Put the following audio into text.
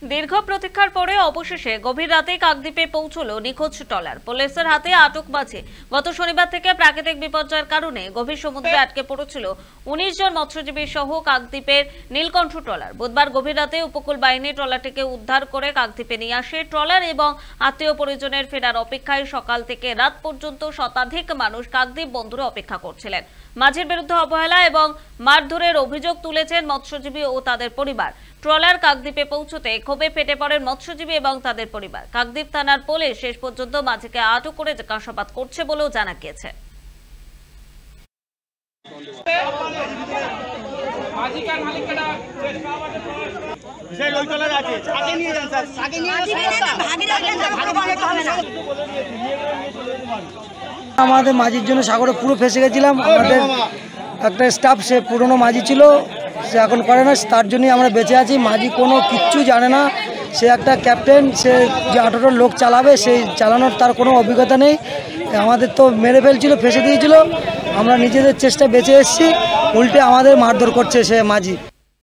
দীর্ঘ প্রতীক্ষার পরে অবশেষে গভীর রাতে কাকদ্বীপে পৌঁছলো নিখোঁজ ট্রলার। পুলিশের হাতে আটক মাঝি। গত শনিবার থেকে প্রাকৃতিক বিপর্যয়ের কারণে গভীর সমুদ্রে আটকে পড়েছিল 19 জন মৎস্যজীবী সহ কাকদ্বীপের নীলকণ্ঠ ট্রলার। বুধবার গভীর রাতে উপকূল বাহিনী ট্রলারটিকে উদ্ধার করে কাকদ্বীপে নিয়ে আসে। ট্রলার এবং আত্মীয় পরিজনের ফেরার অপেক্ষায় সকাল থেকে রাত পর্যন্ত শতাধিক মানুষ কাকদ্বীপ বন্দরে অপেক্ষা করছিলেন। মাঝির বিরুদ্ধে অবহেলা এবং মারধরের অভিযোগ তুলেছেন মৎস্যজীবী ও তাদের পরিবার। ট্রলার কাকদ্বীপে পৌঁছতে ক্ষোভে ফেটে পড়েন মৎস্যজীবী এবং তাদের পরিবার। কাকদ্বীপ থানার পুলিশ শেষ পর্যন্ত মাঝিকে আটক করে জিজ্ঞাসাবাদ করছে বলেও জানা গিয়েছে। আমাদের মাঝির জন্য সাগরে পুরো ফেসে গেছিলাম। আমাদের একটা স্টাফ, সে পুরনো মাঝি ছিল, সে এখন করে না, তার জন্যই আমরা বেঁচে আছি। মাঝি কোনো কিচ্ছু জানে না, সে একটা ক্যাপ্টেন, সে যে 18 লোক চালাবে সেই চালানোর তার কোনো অভিজ্ঞতা নেই। আমাদের তো মেরে ফেলছিল, ফেসে দিয়েছিল। আমরা নিজেদের চেষ্টায় বেঁচে এসেছি, উল্টে আমাদের মারধর করছে সে মাঝি।